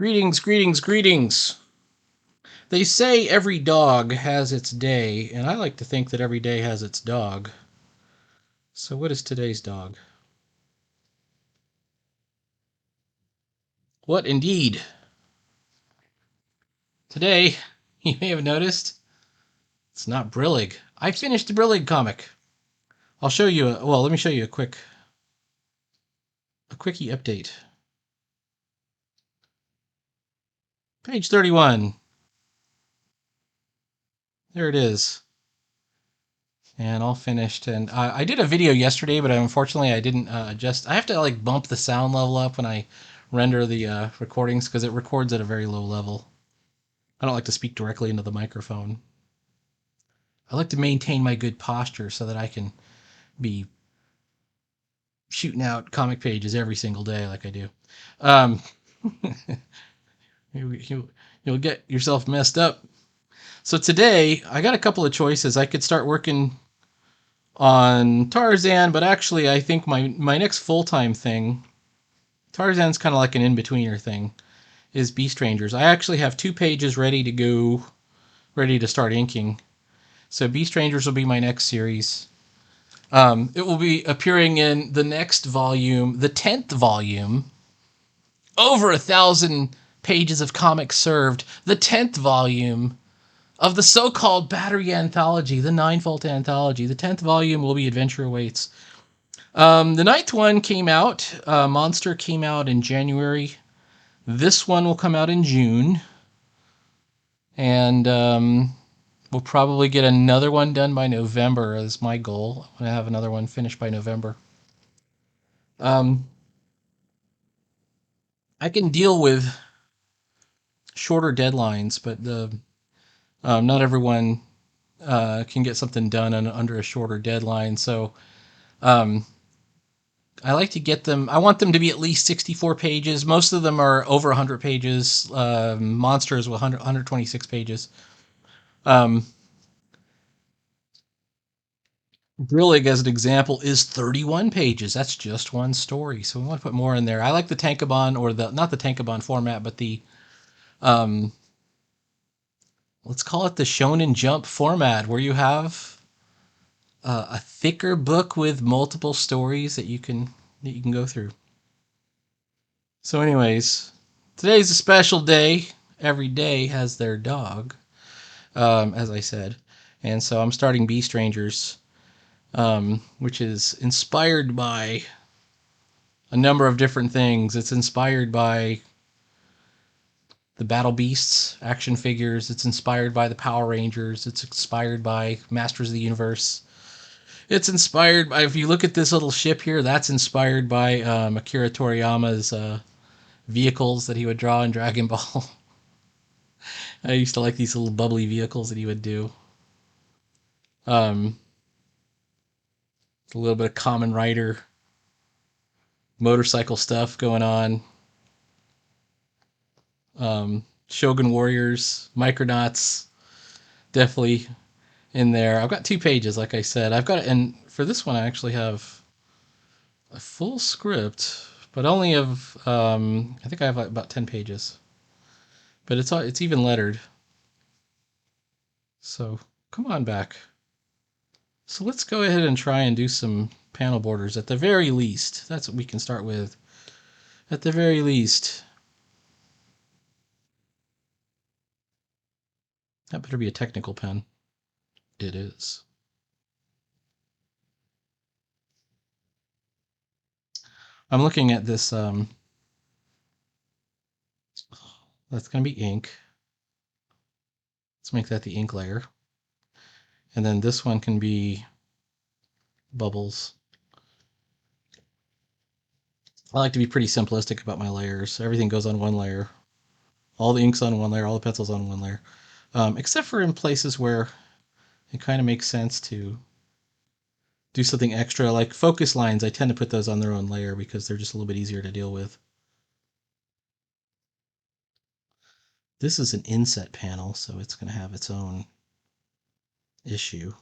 Greetings, greetings, greetings. They say every dog has its day, and I like to think that every day has its dog. So what is today's dog? What indeed? Today, you may have noticed, it's not Brillig. I finished the Brillig comic. I'll show you, let me show you a quickie update. Page 31. There it is. And all finished. And I did a video yesterday, but unfortunately I didn't adjust. I have to like bump the sound level up when I render the recordings because it records at a very low level. I don't like to speak directly into the microphone. I like to maintain my good posture so that I can be shooting out comic pages every single day like I do. Um, you'll get yourself messed up. So today I got a couple of choices. I could start working on Tarzan, but actually I think my next full-time thing, Tarzan's kind of like an in-betweener thing, is Beast Rangers. I actually have 2 pages ready to go, ready to start inking. So Beast Rangers will be my next series. It will be appearing in the next volume, the 10th volume, over 1,000 pages of comics served, the 10th volume of the so-called Battery Anthology, the 9-Volt Anthology. The 10th volume will be Adventure Awaits. The 9th one came out, Monster came out in January. This one will come out in June. And we'll probably get another one done by November is my goal. I'm going to have another one finished by November. I can deal with shorter deadlines, but not everyone can get something done under a shorter deadline. So I like to get them. I want them to be at least 64 pages. Most of them are over 100 pages. Monsters with 126 pages. Brillig, as an example, is 31 pages. That's just one story. So we want to put more in there. I like the Tankobon, or not the Tankobon format, but the let's call it the Shonen Jump format, where you have a thicker book with multiple stories that you can go through. So, anyways, today's a special day. Every day has their dog, as I said, and so I'm starting Beast Rangers, which is inspired by a number of different things. It's inspired by the Battle Beasts action figures. It's inspired by the Power Rangers. It's inspired by Masters of the Universe. It's inspired by, if you look at this little ship here, that's inspired by Akira Toriyama's vehicles that he would draw in Dragon Ball. I used to like these little bubbly vehicles that he would do. A little bit of Kamen Rider motorcycle stuff going on. Shogun Warriors, Micronauts, definitely in there. I've got 2 pages, like I said. I've got, and for this one, I actually have a full script, but only of, I think I have like about 10 pages. But it's even lettered. So come on back. So let's go ahead and try and do some panel borders at the very least. That's what we can start with. At the very least. That better be a technical pen. It is. I'm looking at this. That's going to be ink. Let's make that the ink layer. And then this one can be bubbles. I like to be pretty simplistic about my layers. Everything goes on one layer. All the ink's on one layer, all the pencils on one layer. Except for in places where it kind of makes sense to do something extra. Like focus lines, I tend to put those on their own layer because they're just a little bit easier to deal with. This is an inset panel, so it's going to have its own issue.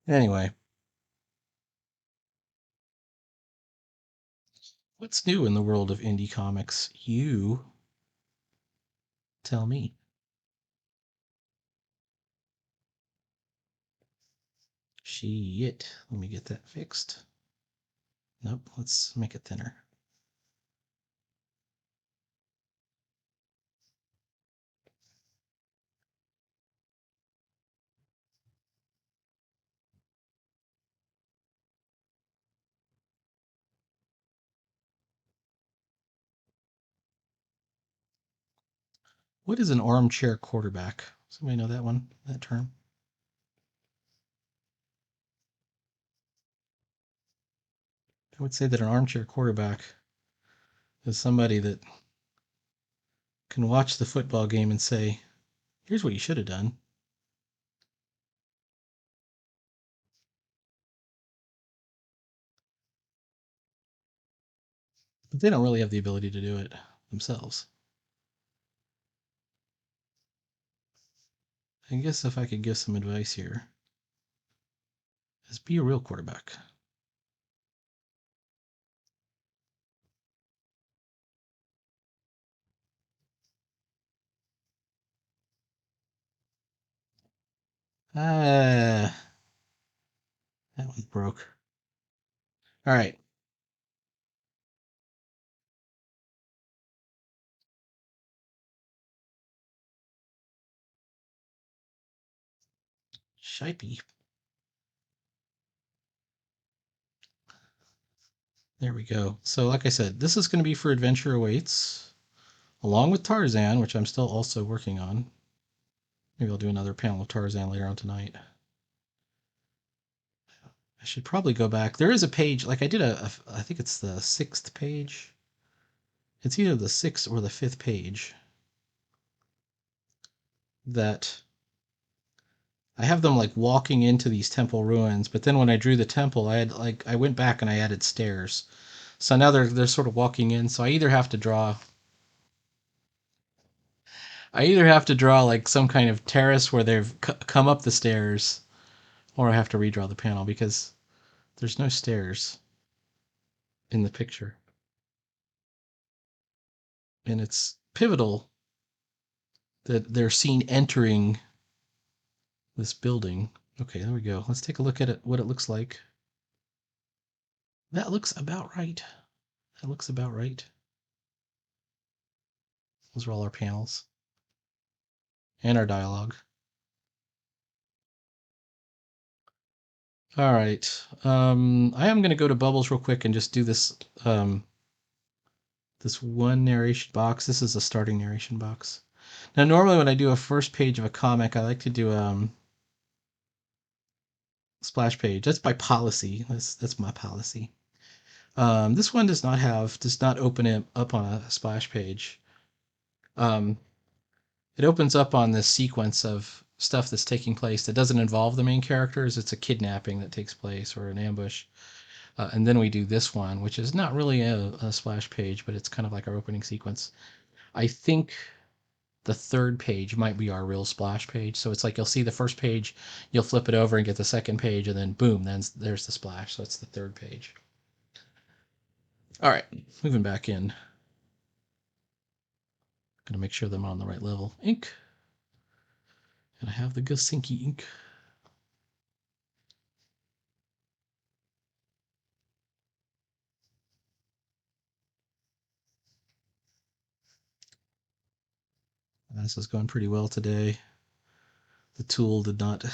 Anyway, what's new in the world of indie comics? You tell me. Shit. Let me get that fixed. Nope, let's make it thinner. What is an armchair quarterback? Somebody know that one, that term? I would say that an armchair quarterback is somebody that can watch the football game and say, here's what you should have done. But they don't really have the ability to do it themselves. I guess if I could give some advice here, is be a real quarterback. Ah, that one broke. All right. Shipey. There we go. So, like I said, this is going to be for Adventure Awaits, along with Tarzan, which I'm still also working on. Maybe I'll do another panel of Tarzan later on tonight. I should probably go back. There is a page, like I did I think it's the 6th page. It's either the 6th or the 5th page that I have them like walking into these temple ruins, but then when I drew the temple, I went back and I added stairs. So now they're sort of walking in. So I either have to draw like some kind of terrace where they've come up the stairs, or I have to redraw the panel because there's no stairs in the picture. And it's pivotal that they're seen entering this building. Okay, there we go. Let's take a look at it, what it looks like. That looks about right. That looks about right. Those are all our panels and our dialogue. All right. I am going to go to Bubbles real quick and just do this this one narration box. This is a starting narration box. Now, normally when I do a first page of a comic, I like to do splash page. That's by policy. That's my policy. This one does not open it up on a splash page. Um, it opens up on this sequence of stuff that's taking place that doesn't involve the main characters. It's a kidnapping that takes place or an ambush. And then we do this one, which is not really a splash page, but it's kind of like our opening sequence. I think the third page might be our real splash page. So it's like you'll see the first page, you'll flip it over and get the second page, and then boom, then there's the splash. So it's the third page. All right, moving back in. Gonna make sure that I'm on the right level. Ink. And I have the Gosinki ink. This is going pretty well today. The tool did not,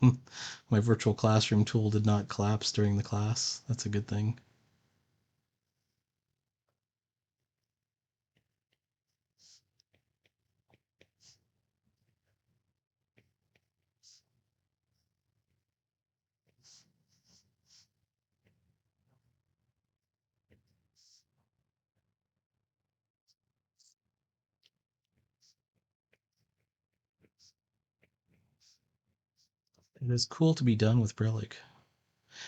my virtual classroom tool did not collapse during the class. That's a good thing. It is cool to be done with Brillig.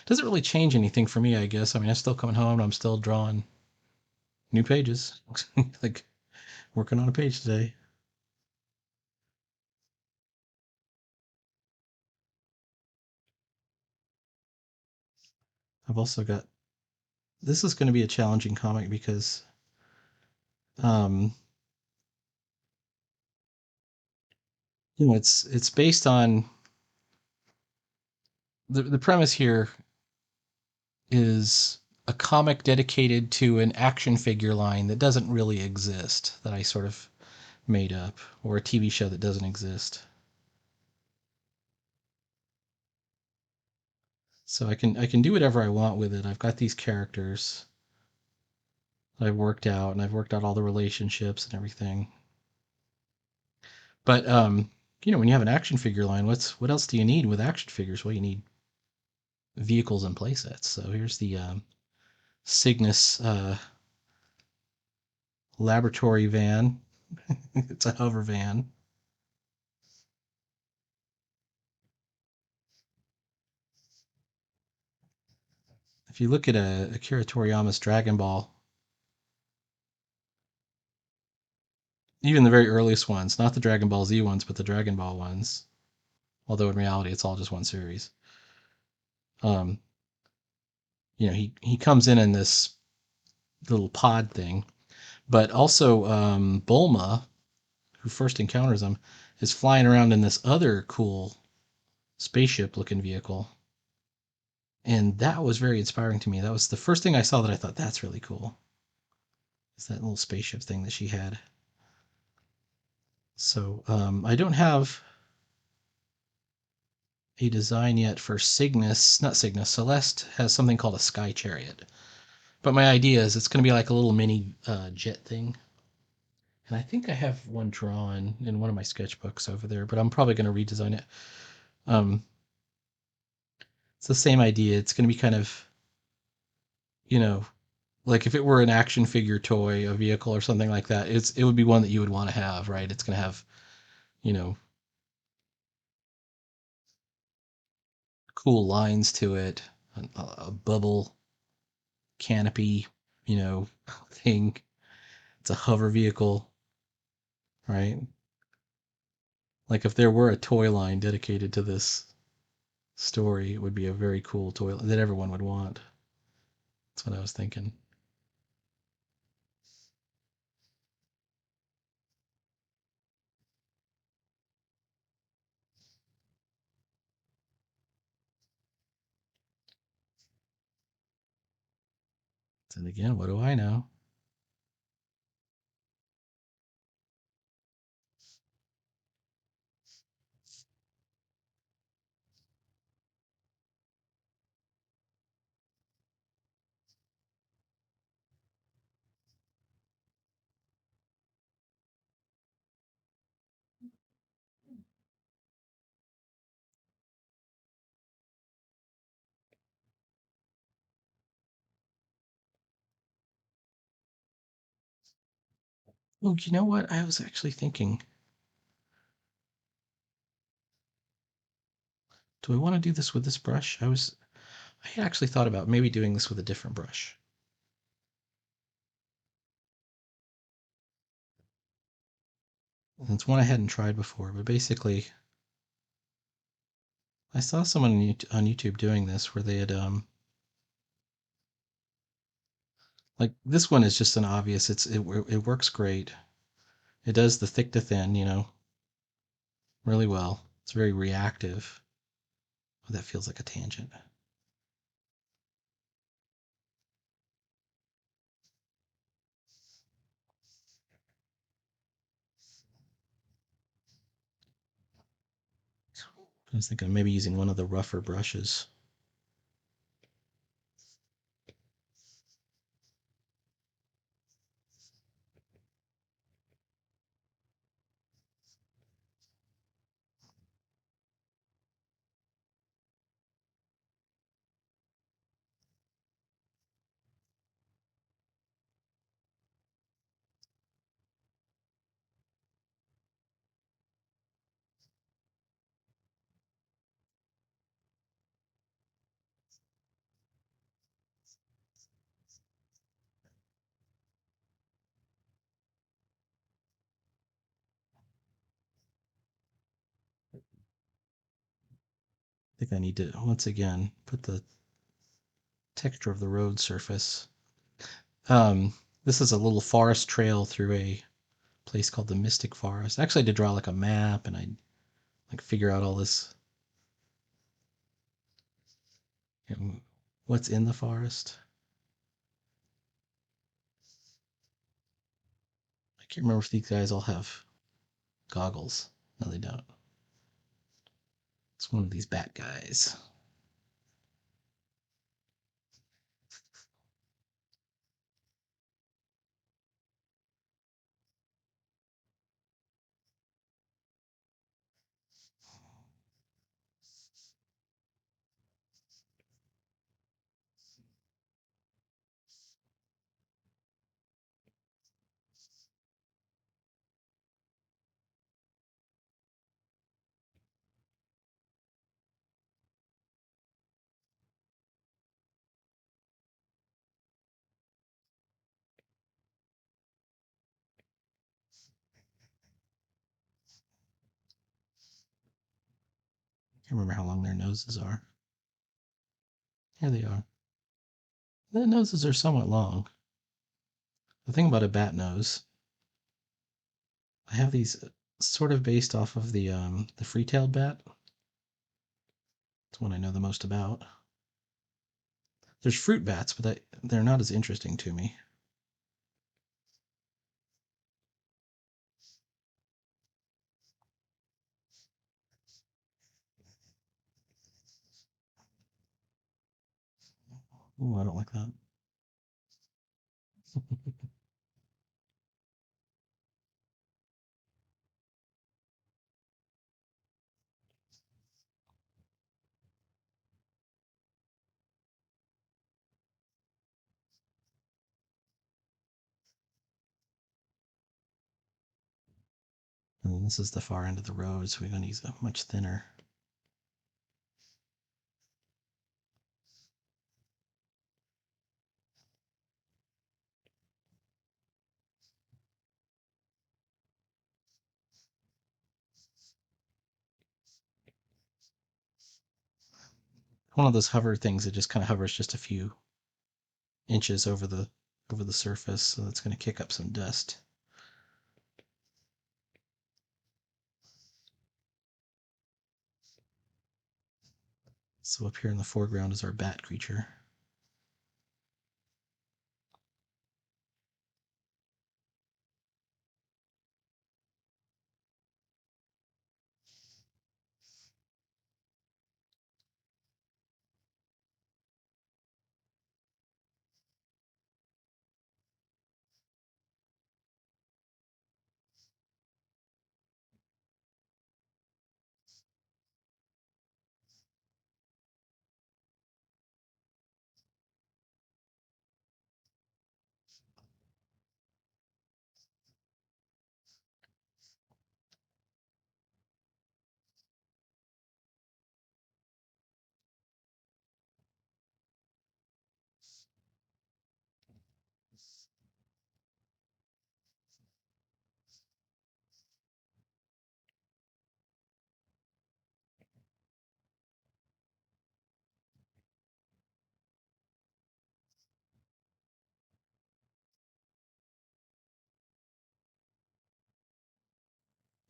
Doesn't really change anything for me, I guess. I mean, I'm still coming home and I'm still drawing new pages. Like working on a page today. I've also got, this is going to be a challenging comic because um, it's based on the premise here is a comic dedicated to an action figure line that doesn't really exist, that I sort of made up, or a TV show that doesn't exist. So I can do whatever I want with it. I've got these characters that I've worked out, and I've worked out all the relationships and everything. But when you have an action figure line, what else do you need with action figures? Well, you need vehicles and playsets. So here's the Cygnus laboratory van. It's a hover van. If you look at Akira Toriyama's Dragon Ball, even the very earliest ones, not the Dragon Ball Z ones, but the Dragon Ball ones, although in reality it's all just one series. Um, he comes in this little pod thing, but also Bulma, who first encounters him, is flying around in this other cool spaceship-looking vehicle, and that was very inspiring to me. That was the first thing I saw that I thought that's really cool. Is that little spaceship thing that she had. So I don't have a design yet for Cygnus, not Cygnus. Celeste has something called a Sky Chariot. But my idea is it's going to be like a little mini jet thing. And I think I have one drawn in one of my sketchbooks over there, but I'm probably going to redesign it. Um, it's the same idea. It's going to be kind of, you know, like if it were an action figure toy, a vehicle or something like that, it would be one that you would want to have, right? It's going to have, you know, cool lines to it, a bubble canopy, thing. It's a hover vehicle, right? Like if there were a toy line dedicated to this story, it would be a very cool toy that everyone would want. That's what I was thinking. And again, what do I know? Well, you know what? I was actually thinking, do I want to do this with this brush? I actually thought about maybe doing this with a different brush. And it's one I hadn't tried before, but basically, I saw someone on YouTube doing this where they had like this one is just an obvious. It works great. It does the thick to thin, really well. It's very reactive. Oh, that feels like a tangent. I was thinking of maybe using one of the rougher brushes. I think I need to once again put the texture of the road surface. This is a little forest trail through a place called the Mystic Forest. Actually, I had to draw like a map, and I'd like figure out all this, you know, what's in the forest. I can't remember if these guys all have goggles. No, they don't. It's one of these bat guys. I can't remember how long their noses are. Here they are. The noses are somewhat long. The thing about a bat nose, I have these sort of based off of the free-tailed bat. It's one I know the most about. There's fruit bats, but they're not as interesting to me. Oh, I don't like that. And then this is the far end of the road, so we're going to use a much thinner. One of those hover things that just kind of hovers just a few inches over the surface, so that's going to kick up some dust. So up here in the foreground is our bat creature.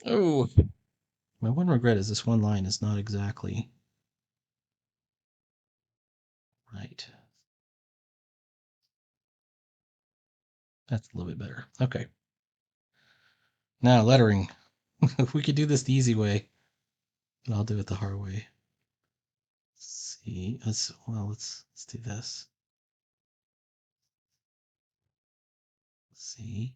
Oh, my one regret is this one line is not exactly right. That's a little bit better. Okay. Now lettering. If we could do this the easy way, but I'll do it the hard way. Let's see. Let's do this. Let's see.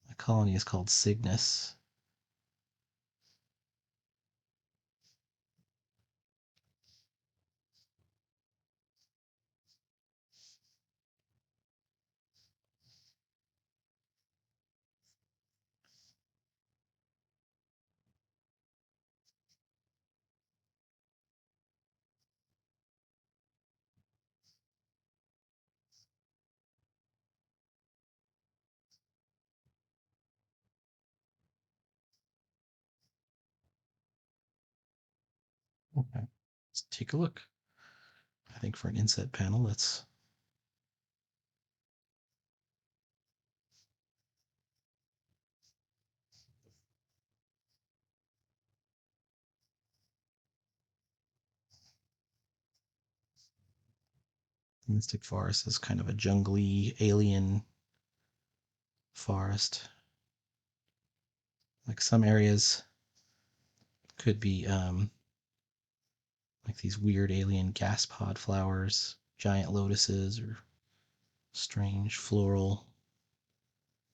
My colony is called Cygnus. Okay. Let's take a look. I think for an inset panel, let's Mystic Forest is kind of a jungly alien forest. Like some areas could be like these weird alien gas pod flowers, giant lotuses, or strange floral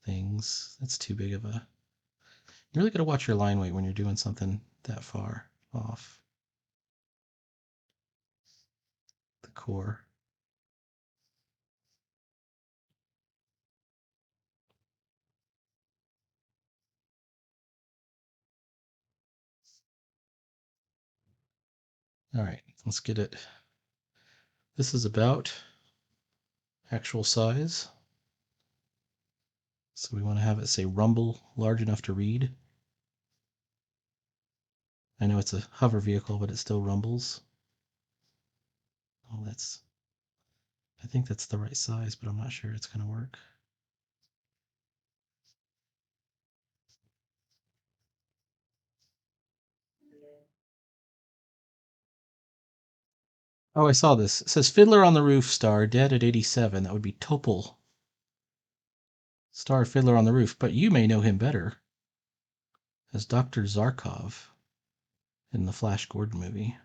things. That's too big of a... You really got to watch your line weight when you're doing something that far off the core. All right, let's get it. This is about actual size. So we want to have it say rumble large enough to read. I know it's a hover vehicle, but it still rumbles. Oh, I think that's the right size, but I'm not sure it's going to work. Oh, I saw this. It says Fiddler on the Roof star dead at 87. That would be Topol. Star Fiddler on the Roof, but you may know him better as Dr. Zarkov in the Flash Gordon movie.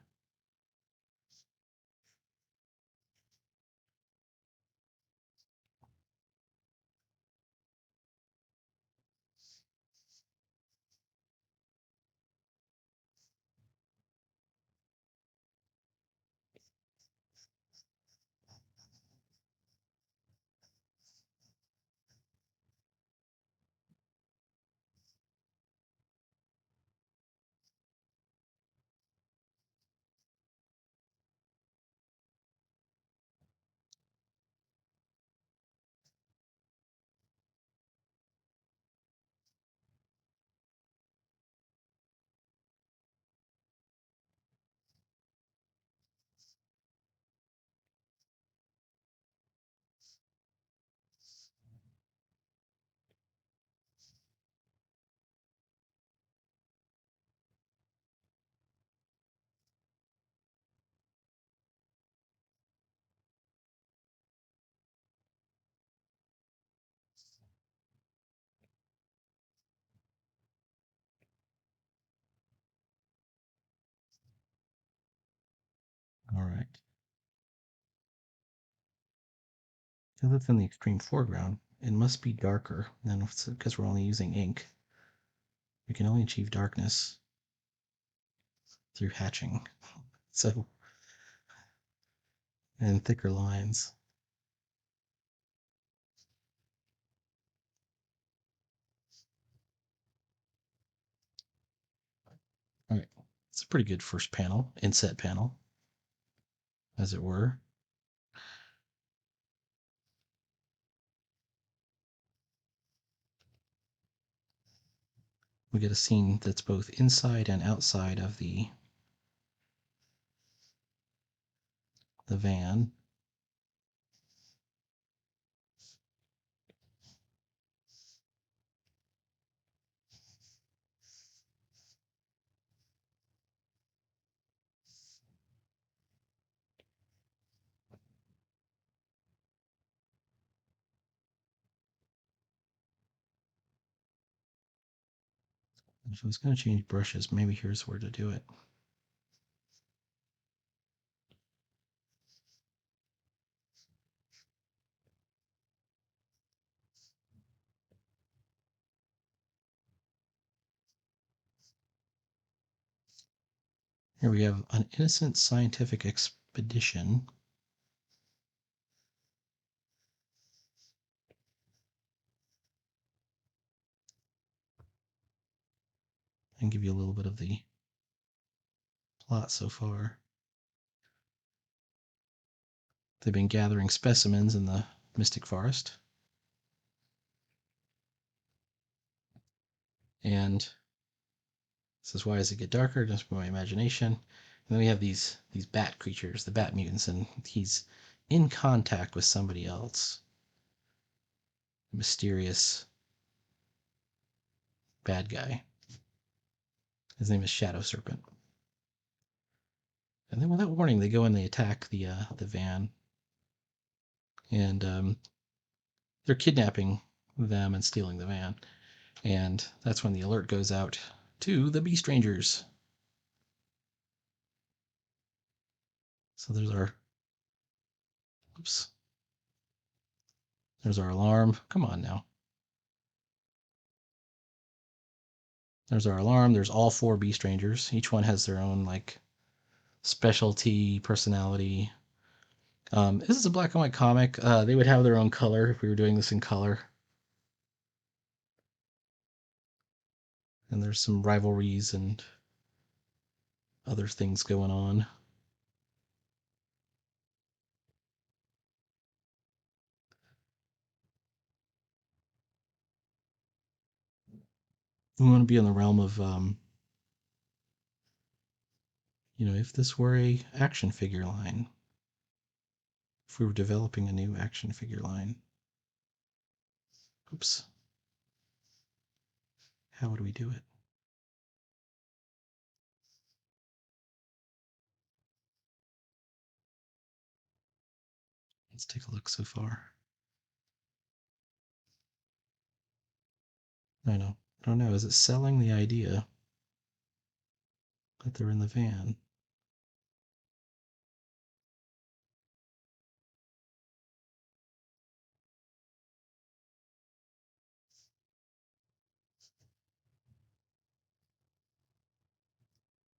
All right. Because it's in the extreme foreground, it must be darker than because we're only using ink. We can only achieve darkness through hatching. So, and thicker lines. All right. It's a pretty good first panel, inset panel, as it were. We get a scene that's both inside and outside of the van. If I was going to change brushes, maybe here's where to do it. Here we have an innocent scientific expedition. And give you a little bit of the plot so far. They've been gathering specimens in the Mystic Forest. And this is why does it get darker? Just by my imagination. then we have these bat creatures, the bat mutants, and he's in contact with somebody else. Mysterious bad guy. His name is Shadow Serpent. And then without warning, they go and they attack the van. And they're kidnapping them and stealing the van. And that's when the alert goes out to the Beast Rangers. So there's our... Oops. There's our alarm. Come on now. There's our alarm. There's all 4 Beast Rangers. Each one has their own, like, specialty, personality. This is a black and white comic. They would have their own color if we were doing this in color. And there's some rivalries and other things going on. We want to be in the realm of, if this were a action figure line. If we were developing a new action figure line. Oops. How would we do it? Let's take a look so far. I don't know. Is it selling the idea that they're in the van?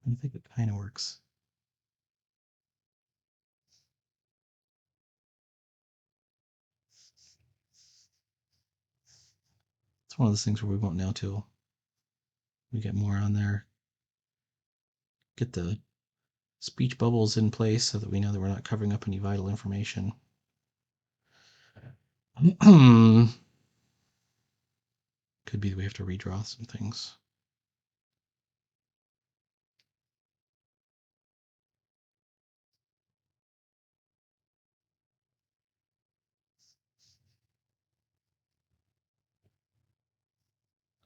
I think it kind of works. It's one of those things where we won't know till we get more on there. Get the speech bubbles in place so that we know that we're not covering up any vital information. Could be that we have to redraw some things.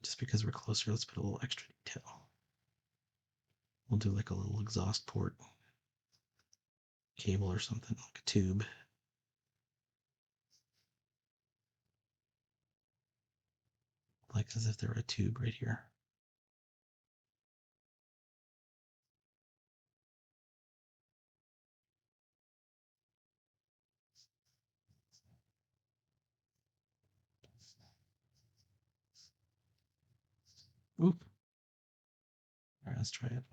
Just because we're closer, let's put a little extra detail. We'll do like a little exhaust port cable or something, like a tube. Like as if there were a tube right here. Oop. All right, let's try it.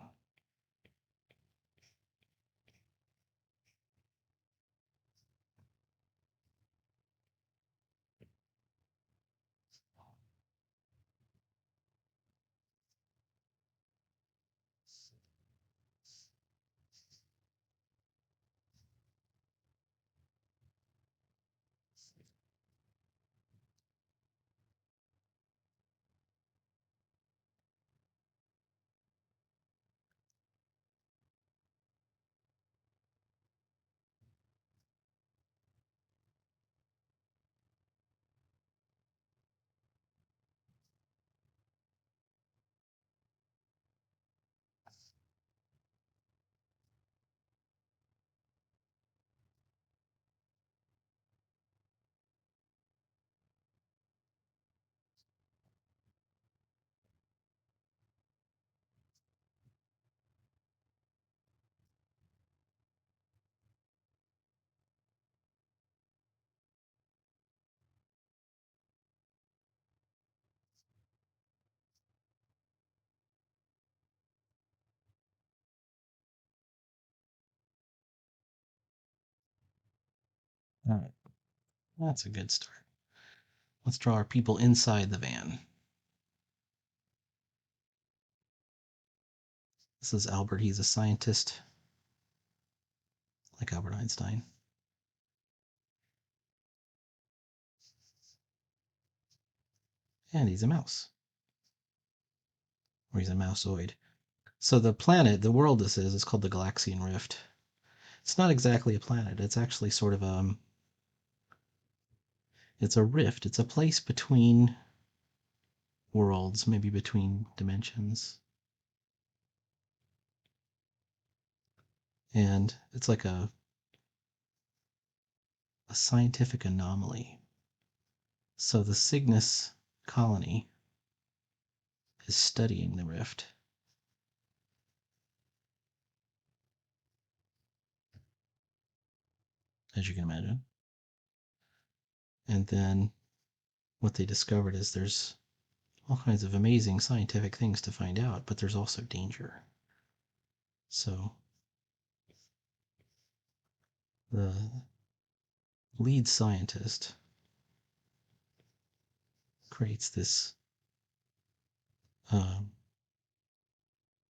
All right, that's a good start. Let's draw our people inside the van. This is Albert. He's a scientist, like Albert Einstein. And he's a mouse. Or he's a mouseoid. So the planet, the world this is called the Galaxian Rift. It's not exactly a planet. It's actually sort of it's a rift. It's a place between worlds, maybe between dimensions. And it's like a scientific anomaly. So the Cygnus colony is studying the rift. As you can imagine. And then what they discovered is there's all kinds of amazing scientific things to find out, but there's also danger. So the lead scientist creates this um,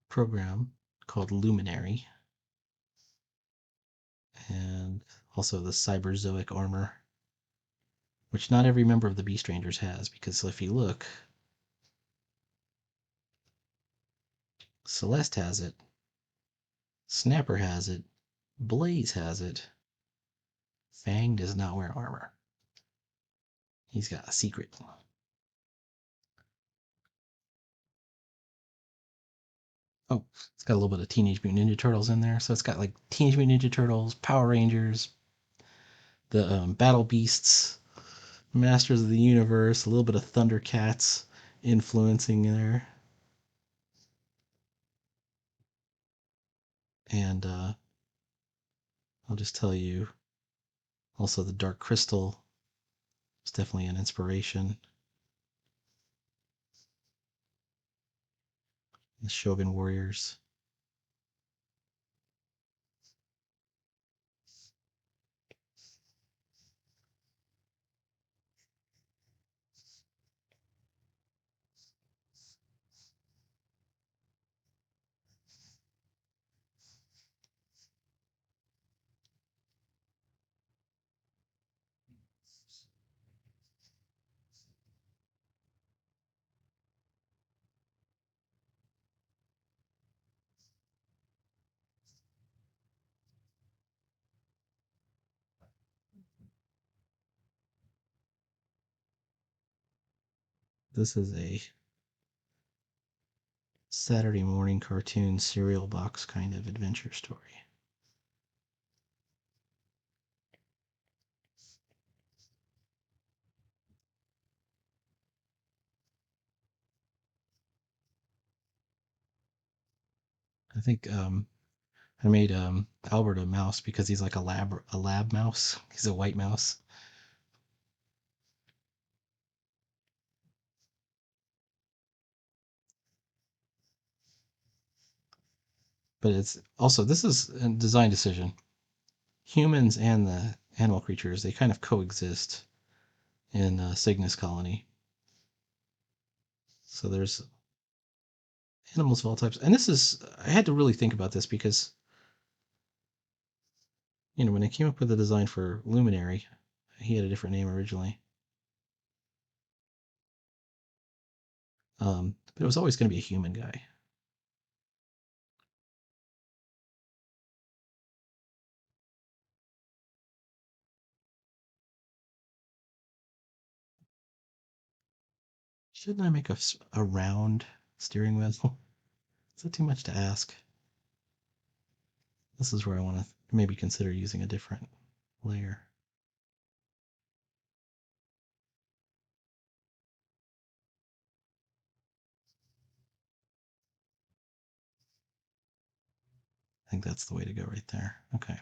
program called Luminary, and also the cyberzoic armor, which not every member of the Beast Rangers has, because if you look, Celeste has it, Snapper has it, Blaze has it. Fang does not wear armor. He's got a secret. Oh, it's got a little bit of Teenage Mutant Ninja Turtles in there. So it's got like Teenage Mutant Ninja Turtles, Power Rangers, the Battle Beasts, Masters of the Universe, a little bit of Thundercats influencing there. And I'll just tell you also the Dark Crystal is definitely an inspiration. The Shogun Warriors. This is a Saturday morning cartoon cereal box kind of adventure story. I think I made Albert a mouse because he's like a lab mouse. He's a white mouse. But it's also this is a design decision. Humans and the animal creatures, they kind of coexist in Cygnus colony. So there's animals of all types. And this is I had to really think about this because when I came up with the design for Luminary, he had a different name originally. But it was always going to be a human guy. Shouldn't I make a round steering wheel? Is that too much to ask? This is where I want to maybe consider using a different layer. I think that's the way to go right there. Okay.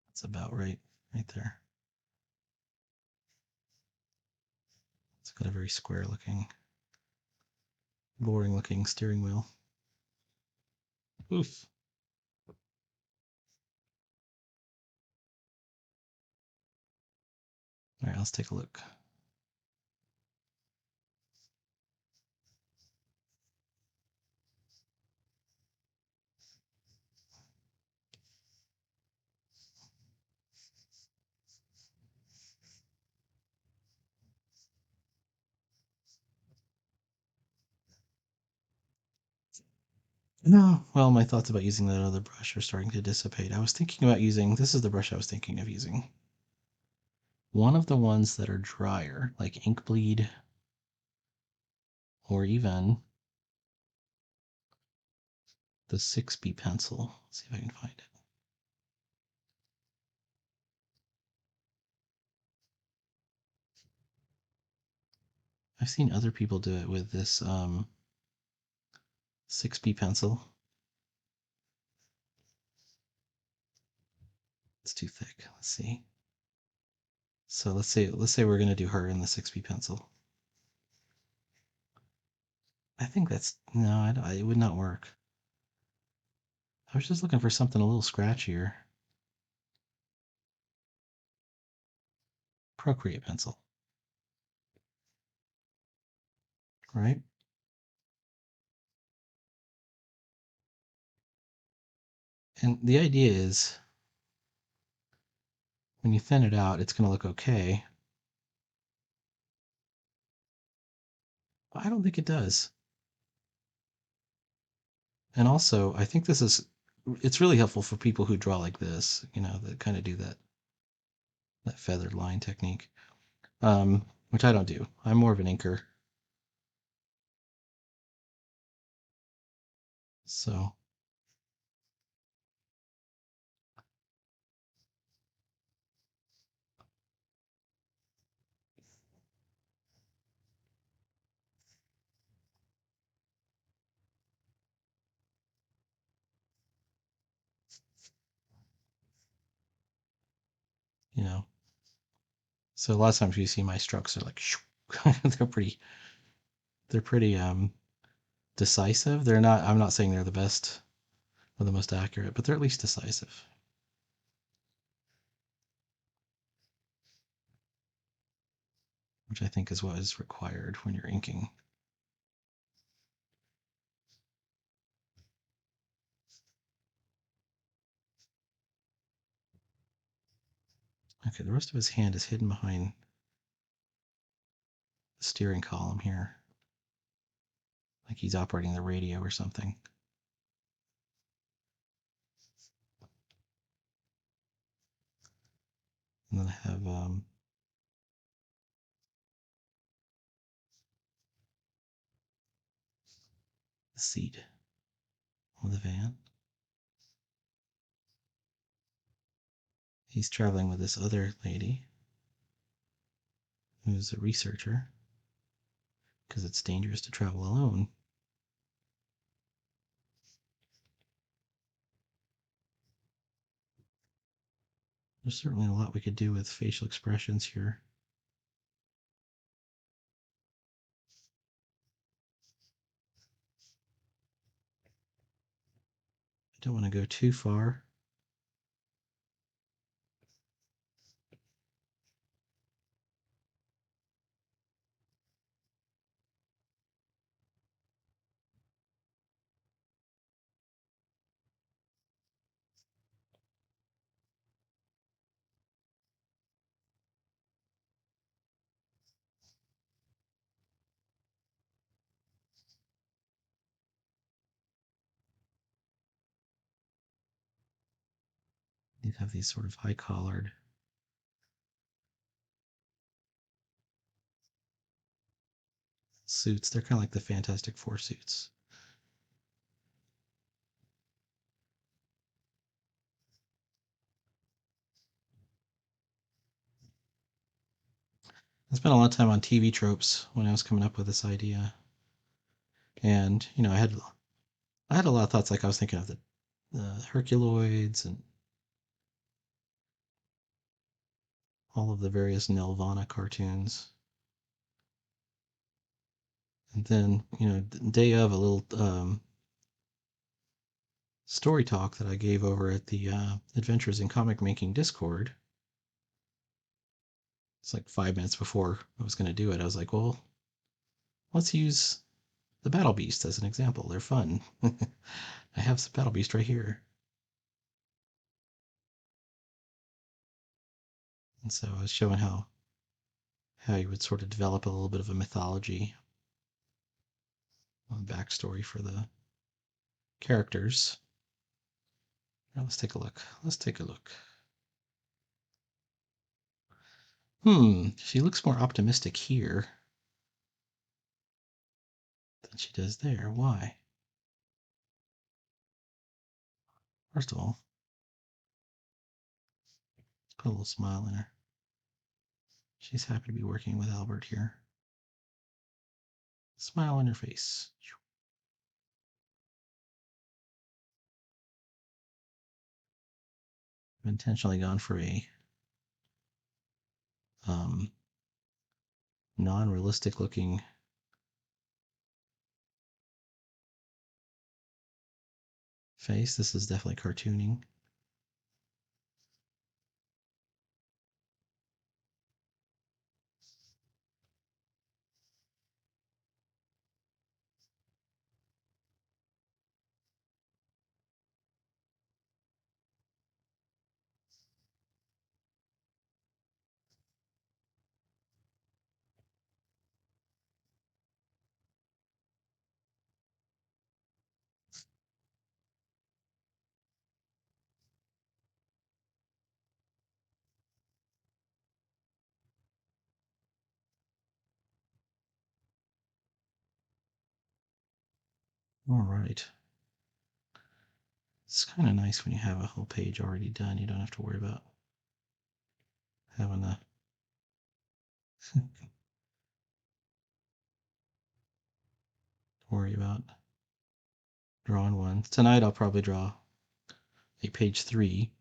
That's about right. right there. It's got a very square looking, boring looking steering wheel. Oof. All right, let's take a look. No, well, my thoughts about using that other brush are starting to dissipate. I was thinking about using, this is the brush I was thinking of using. One of the ones that are drier, like ink bleed, or even the 6B pencil. Let's see if I can find it. I've seen other people do it with this 6B pencil. It's too thick. Let's see. So let's say we're gonna do her in the 6B pencil. I think that's no, it would not work. I was just looking for something a little scratchier. Procreate pencil, right? And the idea is when you thin it out, it's gonna look okay. I don't think it does. And also, I think it's really helpful for people who draw like this, that kind of do that feathered line technique, which I don't do. I'm more of an inker. So, you know, so a lot of times you see my strokes are like, they're pretty decisive. They're not, I'm not saying they're the best or the most accurate, but they're at least decisive, which I think is what is required when you're inking. Okay, the rest of his hand is hidden behind the steering column here, like he's operating the radio or something. And then I have the seat of the van. He's traveling with this other lady who's a researcher because it's dangerous to travel alone. There's certainly a lot we could do with facial expressions here. I don't want to go too far. You have these sort of high collared suits. They're kind of like the Fantastic Four suits. I spent a lot of time on TV tropes when I was coming up with this idea. And, I had a lot of thoughts, like I was thinking of the Herculoids and all of the various Nelvana cartoons. And then, day of, a little story talk that I gave over at the Adventures in Comic Making Discord. It's like 5 minutes before I was going to do it. I was like, well, let's use the Battle Beast as an example. They're fun. I have some Battle Beast right here. And so I was showing how you would sort of develop a little bit of a mythology, backstory for the characters. Now let's take a look. She looks more optimistic here than she does there. Why? First of all, put a little smile in her. She's happy to be working with Albert here. Smile on her face. I've intentionally gone for a non-realistic looking face. This is definitely cartooning. All right. It's kind of nice when you have a whole page already done. You don't have to worry about having to worry about drawing one. Tonight I'll probably draw a page 3,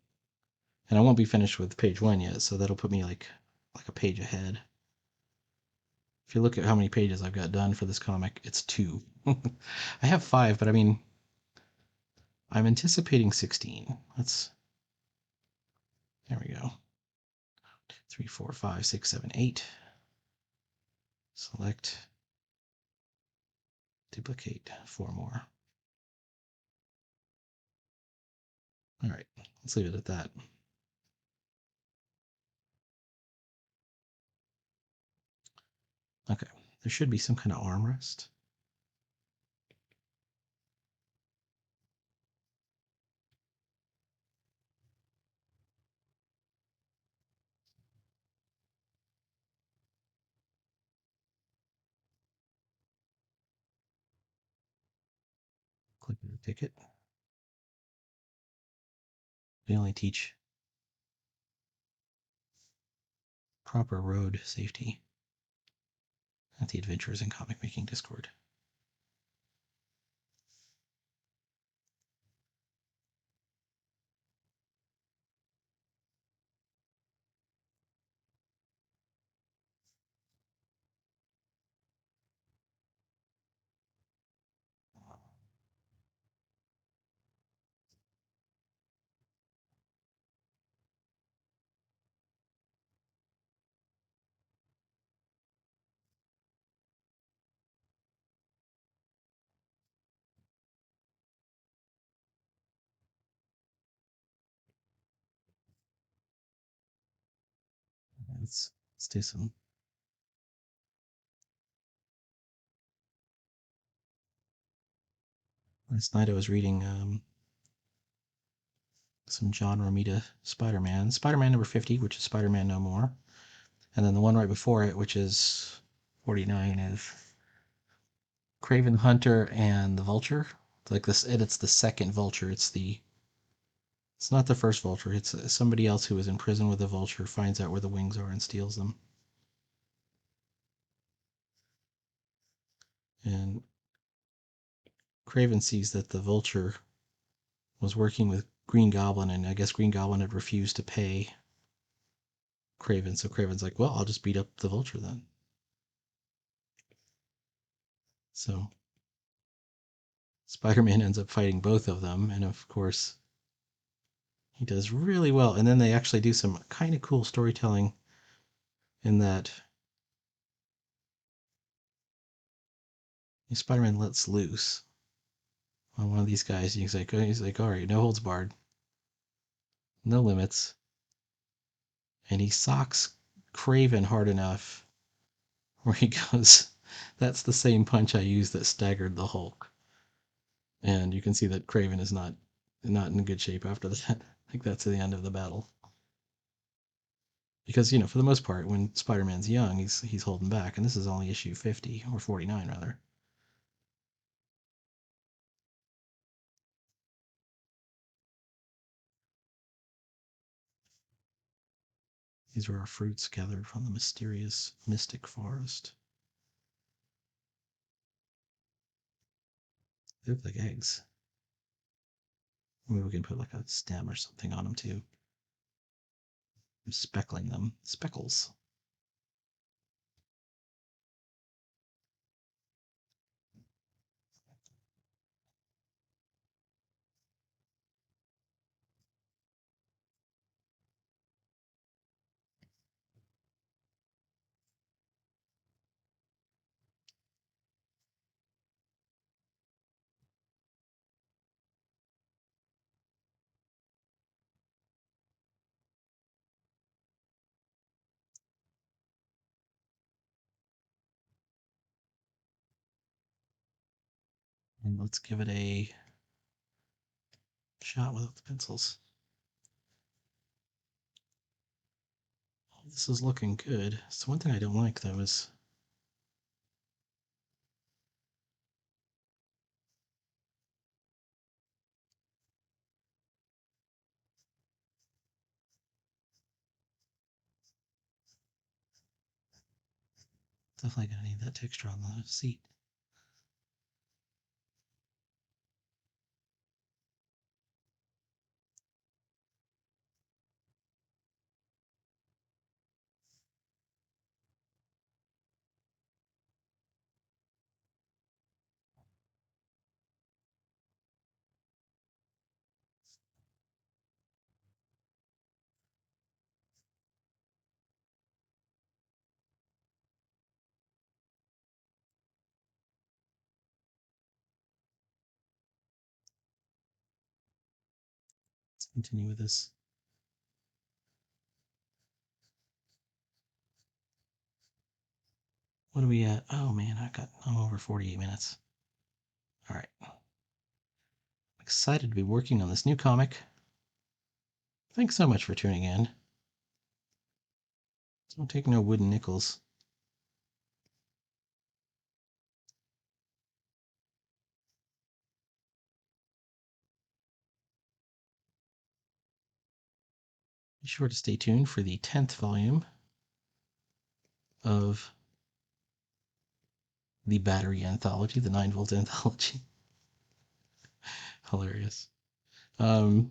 and I won't be finished with page 1 yet, so that'll put me like a page ahead. If you look at how many pages I've got done for this comic, it's 2. I have 5, but I mean, I'm anticipating 16. There we go. 3, 4, 5, 6, 7, 8. Select, duplicate, 4 more. All right, let's leave it at that. Okay, there should be some kind of armrest. Click the ticket. We only teach proper road safety at the Adventures in Comic Making Discord. Let's do some. Last night I was reading some John Romita Spider-Man. Spider-Man number 50, which is Spider-Man No More. And then the one right before it, which is 49, is Craven Hunter and the Vulture. Like this, it's the second Vulture. It's not the first Vulture. It's somebody else who was in prison with the Vulture, finds out where the wings are and steals them. And Craven sees that the Vulture was working with Green Goblin, and I guess Green Goblin had refused to pay Kraven. So Kraven's like, well, I'll just beat up the Vulture then. So Spider-Man ends up fighting both of them, and of course, he does really well. And then they actually do some kind of cool storytelling in that Spider-Man lets loose on one of these guys. He's like, all right, no holds barred, no limits, and he socks Kraven hard enough where he goes, "That's the same punch I used that staggered the Hulk." And you can see that Kraven is not in good shape after that. I think that's the end of the battle. Because for the most part, when Spider-Man's young, he's holding back, and this is only issue 50 or 49 rather. These are our fruits gathered from the mysterious mystic forest. They look like eggs. Maybe we can put like a stem or something on them too. I'm speckling them. Speckles. And let's give it a shot without the pencils. This is looking good. So one thing I don't like though is definitely gonna need that texture on the seat. Let's continue with this. What are we at? Oh man, I'm over 48 minutes. All right. I'm excited to be working on this new comic. Thanks so much for tuning in. Don't take no wooden nickels. Be sure to stay tuned for the 10th volume of the battery anthology, the 9-volt anthology. Hilarious. We're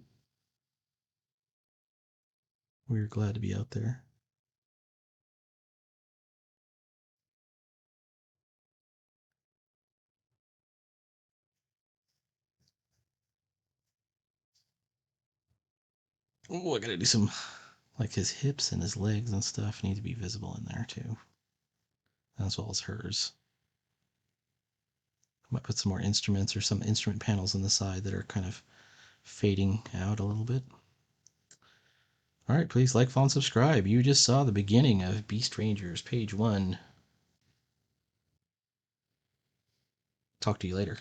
glad to be out there. Oh, I gotta do some, like his hips and his legs and stuff need to be visible in there too, as well as hers. I might put some more instruments or some instrument panels on the side that are kind of fading out a little bit. All right, please like, follow, and subscribe. You just saw the beginning of Beast Rangers, page 1. Talk to you later.